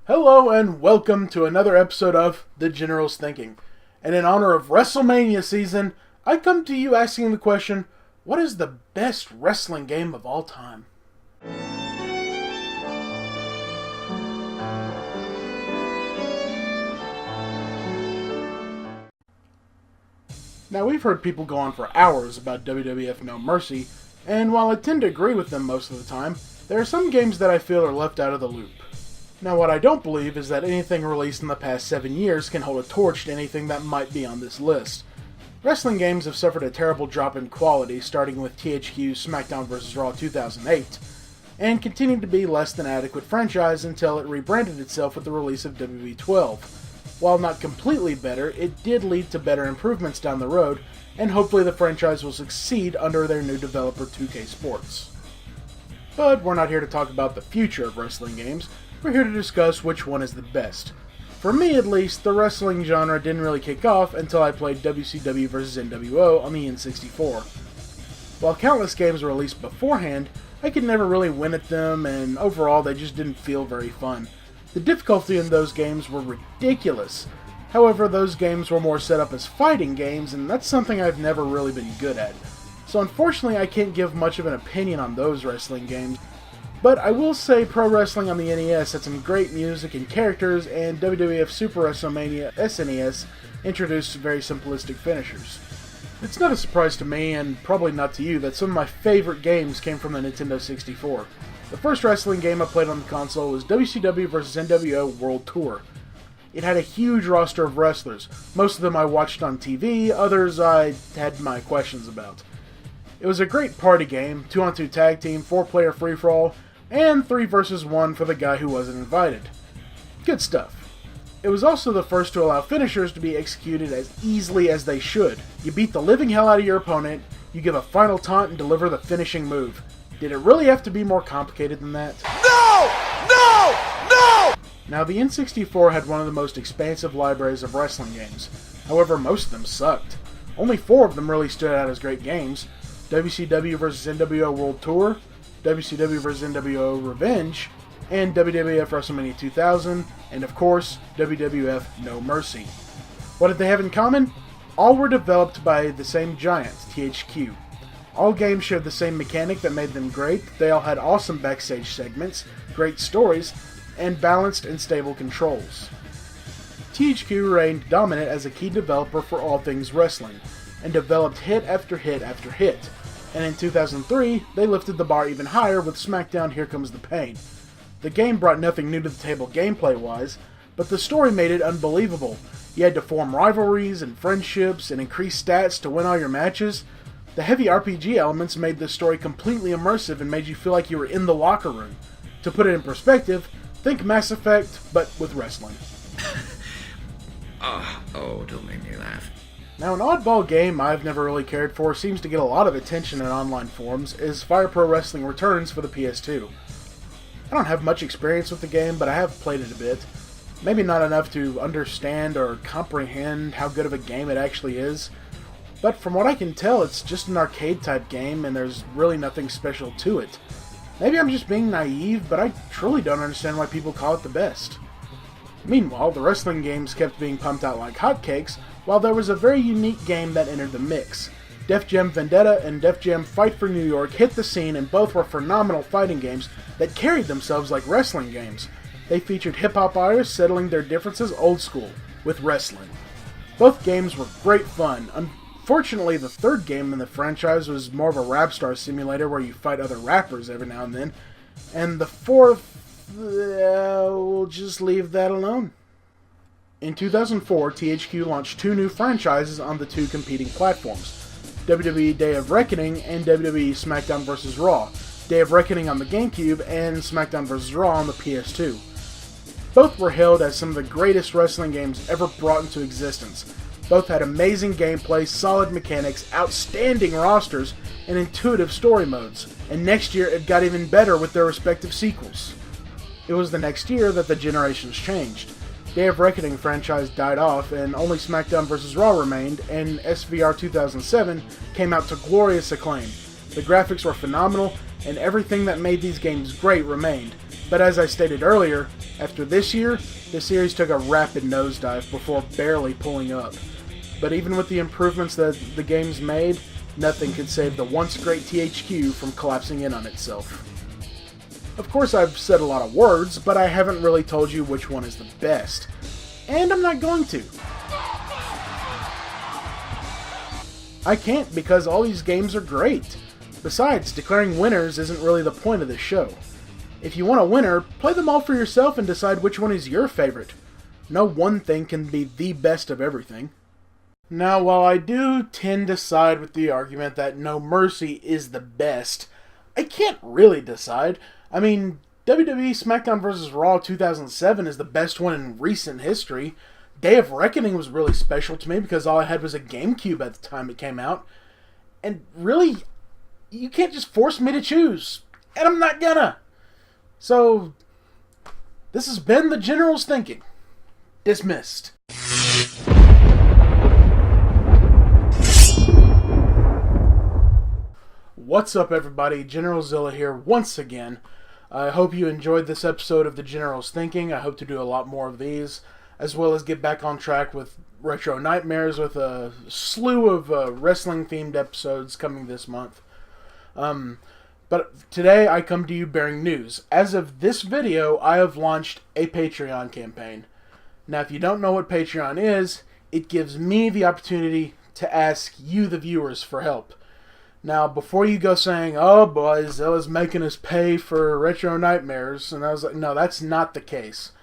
Hello and welcome to another episode of The General's Thinking. And in honor of WrestleMania season, I come to you asking the question, what is the best wrestling game of all time? Now, we've heard people go on for hours about WWF No Mercy, and while I tend to agree with them most of the time, there are some games that I feel are left out of the loop. Now, what I don't believe is that anything released in the past 7 years can hold a torch to anything that might be on this list. Wrestling games have suffered a terrible drop in quality, starting with THQ's SmackDown vs. Raw 2008, and continued to be less than adequate franchise until it rebranded itself with the release of WWE 12. While not completely better, it did lead to better improvements down the road, and hopefully the franchise will succeed under their new developer 2K Sports. But we're not here to talk about the future of wrestling games, we're here to discuss which one is the best. For me at least, the wrestling genre didn't really kick off until I played WCW vs. NWO on the N64. While countless games were released beforehand, I could never really win at them, and overall they just didn't feel very fun. The difficulty in those games were ridiculous. However, those games were more set up as fighting games, and that's something I've never really been good at. So unfortunately, I can't give much of an opinion on those wrestling games. But I will say Pro Wrestling on the NES had some great music and characters, and WWF Super WrestleMania SNES introduced very simplistic finishers. It's not a surprise to me, and probably not to you, that some of my favorite games came from the Nintendo 64. The first wrestling game I played on the console was WCW vs. NWO World Tour. It had a huge roster of wrestlers. Most of them I watched on TV, others I had my questions about. It was a great party game, 2-on-2 tag team, 4-player free-for-all, and 3 vs. 1 for the guy who wasn't invited. Good stuff. It was also the first to allow finishers to be executed as easily as they should. You beat the living hell out of your opponent, you give a final taunt and deliver the finishing move. Did it really have to be more complicated than that? No! Now, the N64 had one of the most expansive libraries of wrestling games. However, most of them sucked. Only 4 of them really stood out as great games. WCW vs. NWO World Tour, WCW vs. NWO Revenge, and WWF WrestleMania 2000, and of course, WWF No Mercy. What did they have in common? All were developed by the same giant, THQ. All games shared the same mechanic that made them great. They all had awesome backstage segments, great stories, and balanced and stable controls. THQ reigned dominant as a key developer for all things wrestling, and developed hit after hit after hit. And in 2003, they lifted the bar even higher with SmackDown Here Comes the Pain. The game brought nothing new to the table gameplay-wise, but the story made it unbelievable. You had to form rivalries and friendships and increase stats to win all your matches. The heavy RPG elements made this story completely immersive and made you feel like you were in the locker room. To put it in perspective, think Mass Effect, but with wrestling. Oh, don't make me laugh. Now, an oddball game I've never really cared for seems to get a lot of attention in online forums is Fire Pro Wrestling Returns for the PS2. I don't have much experience with the game, but I have played it a bit. Maybe not enough to understand or comprehend how good of a game it actually is. But from what I can tell, it's just an arcade-type game, and there's really nothing special to it. Maybe I'm just being naive, but I truly don't understand why people call it the best. Meanwhile, the wrestling games kept being pumped out like hotcakes, while there was a very unique game that entered the mix. Def Jam Vendetta and Def Jam Fight for New York hit the scene, and both were phenomenal fighting games that carried themselves like wrestling games. They featured hip-hop artists settling their differences old school, with wrestling. Both games were great fun. Unfortunately, the third game in the franchise was more of a rap star simulator where you fight other rappers every now and then. And the fourth, we'll just leave that alone. In 2004, THQ launched 2 new franchises on the 2 competing platforms, WWE Day of Reckoning and WWE SmackDown vs. Raw, Day of Reckoning on the GameCube and SmackDown vs. Raw on the PS2. Both were hailed as some of the greatest wrestling games ever brought into existence. Both had amazing gameplay, solid mechanics, outstanding rosters, and intuitive story modes, and next year it got even better with their respective sequels. It was the next year that the generations changed. Day of Reckoning franchise died off, and only SmackDown vs. Raw remained, and SVR 2007 came out to glorious acclaim. The graphics were phenomenal, and everything that made these games great remained. But as I stated earlier, after this year, the series took a rapid nosedive before barely pulling up. But even with the improvements that the game's made, nothing could save the once great THQ from collapsing in on itself. Of course, I've said a lot of words, but I haven't really told you which one is the best. And I'm not going to. I can't because all these games are great. Besides, declaring winners isn't really the point of this show. If you want a winner, play them all for yourself and decide which one is your favorite. No one thing can be the best of everything. Now, while I do tend to side with the argument that No Mercy is the best, I can't really decide. I mean, WWE SmackDown vs. Raw 2007 is the best one in recent history. Day of Reckoning was really special to me because all I had was a GameCube at the time it came out. And really, you can't just force me to choose. And I'm not gonna. So, this has been the General's Thinking. Dismissed. What's up, everybody? General Zilla here once again. I hope you enjoyed this episode of the General's Thinking. I hope to do a lot more of these, as well as get back on track with Retro Nightmares with a slew of wrestling-themed episodes coming this month. But today I come to you bearing news. As of this video, I have launched a Patreon campaign. Now, if you don't know what Patreon is, it gives me the opportunity to ask you, the viewers, for help. Now, before you go saying, oh boy, Zilla's making us pay for Retro Nightmares, and I was like, no, that's not the case.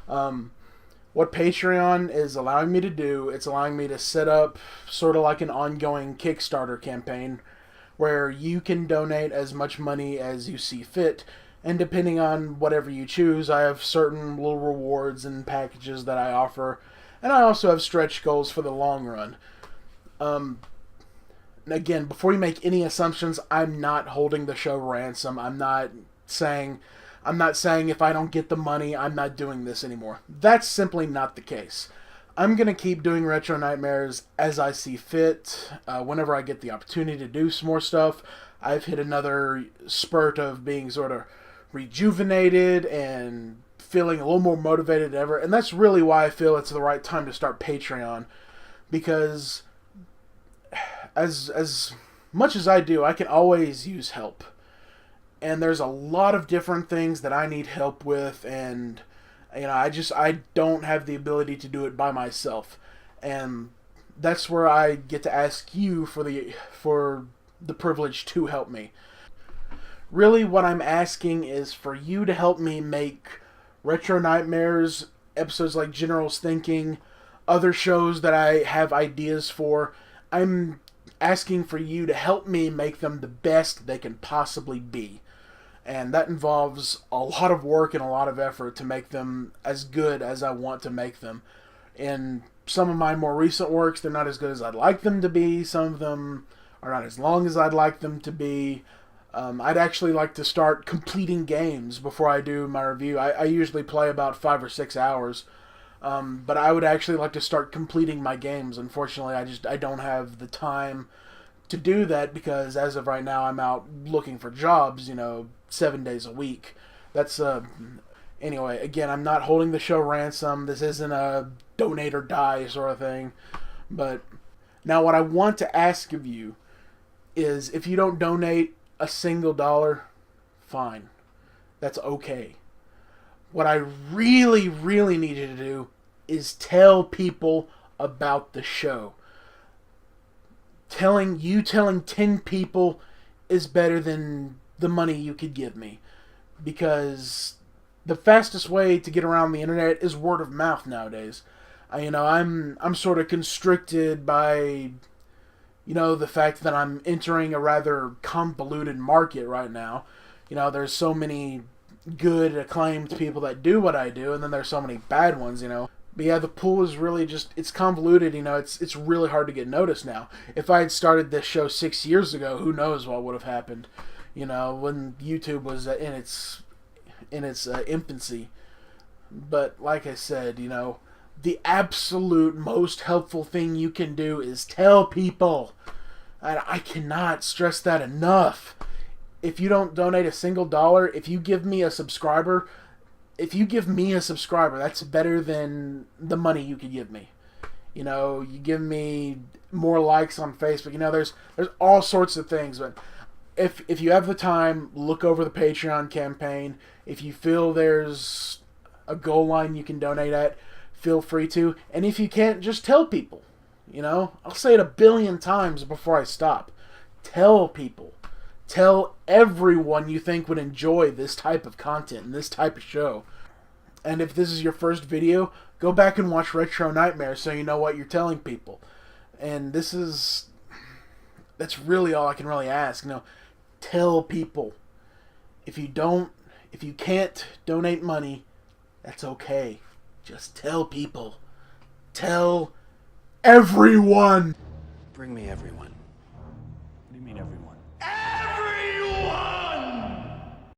What Patreon is allowing me to do, it's allowing me to set up sort of like an ongoing Kickstarter campaign where you can donate as much money as you see fit, and depending on whatever you choose, I have certain little rewards and packages that I offer, and I also have stretch goals for the long run. Again, before you make any assumptions, I'm not holding the show ransom. I'm not saying if I don't get the money, I'm not doing this anymore. That's simply not the case. I'm going to keep doing Retro Nightmares as I see fit. Whenever I get the opportunity to do some more stuff, I've hit another spurt of being sort of rejuvenated and feeling a little more motivated than ever. And that's really why I feel it's the right time to start Patreon. Because as much as I do, I can always use help. And there's a lot of different things that I need help with, and I don't have the ability to do it by myself. And that's where I get to ask you for the privilege to help me. Really, what I'm asking is for you to help me make Retro Nightmares, episodes like General's Thinking, other shows that I have ideas for. I'm asking for you to help me make them the best they can possibly be. And that involves a lot of work and a lot of effort to make them as good as I want to make them. In some of my more recent works, they're not as good as I'd like them to be. Some of them are not as long as I'd like them to be. I'd actually like to start completing games before I do my review. I usually play about 5 or 6 hours. But I would actually like to start completing my games. Unfortunately, I don't have the time to do that because as of right now, I'm out looking for jobs, 7 days a week. That's, anyway, again, I'm not holding the show ransom. This isn't a donate or die sort of thing. But now what I want to ask of you is if you don't donate a single dollar, fine. That's okay. What I really, really need you to do is tell people about the show. Telling 10 people is better than the money you could give me. Because the fastest way to get around the internet is word of mouth nowadays. I'm sort of constricted by, the fact that I'm entering a rather convoluted market right now. There's so many good, acclaimed people that do what I do, and then there's so many bad ones, But yeah, the pool is really it's convoluted, it's really hard to get noticed now. If I had started this show 6 years ago, who knows what would have happened, when YouTube was in its infancy. But like I said, the absolute most helpful thing you can do is tell people. And I cannot stress that enough. If you don't donate a single dollar, if you give me a subscriber, if you give me a subscriber, that's better than the money you could give me. You know, you give me more likes on Facebook. You know, there's all sorts of things. But if you have the time, look over the Patreon campaign. If you feel there's a goal line you can donate at, feel free to. And if you can't, just tell people. You know, I'll say it 1 billion times before I stop. Tell people. Tell everyone you think would enjoy this type of content and this type of show. And if this is your first video, go back and watch Retro Nightmare so you know what you're telling people. And that's really all I can really ask. You know, tell people. If you can't donate money, that's okay. Just tell people. Tell everyone. Bring me everyone. What do you mean, everyone?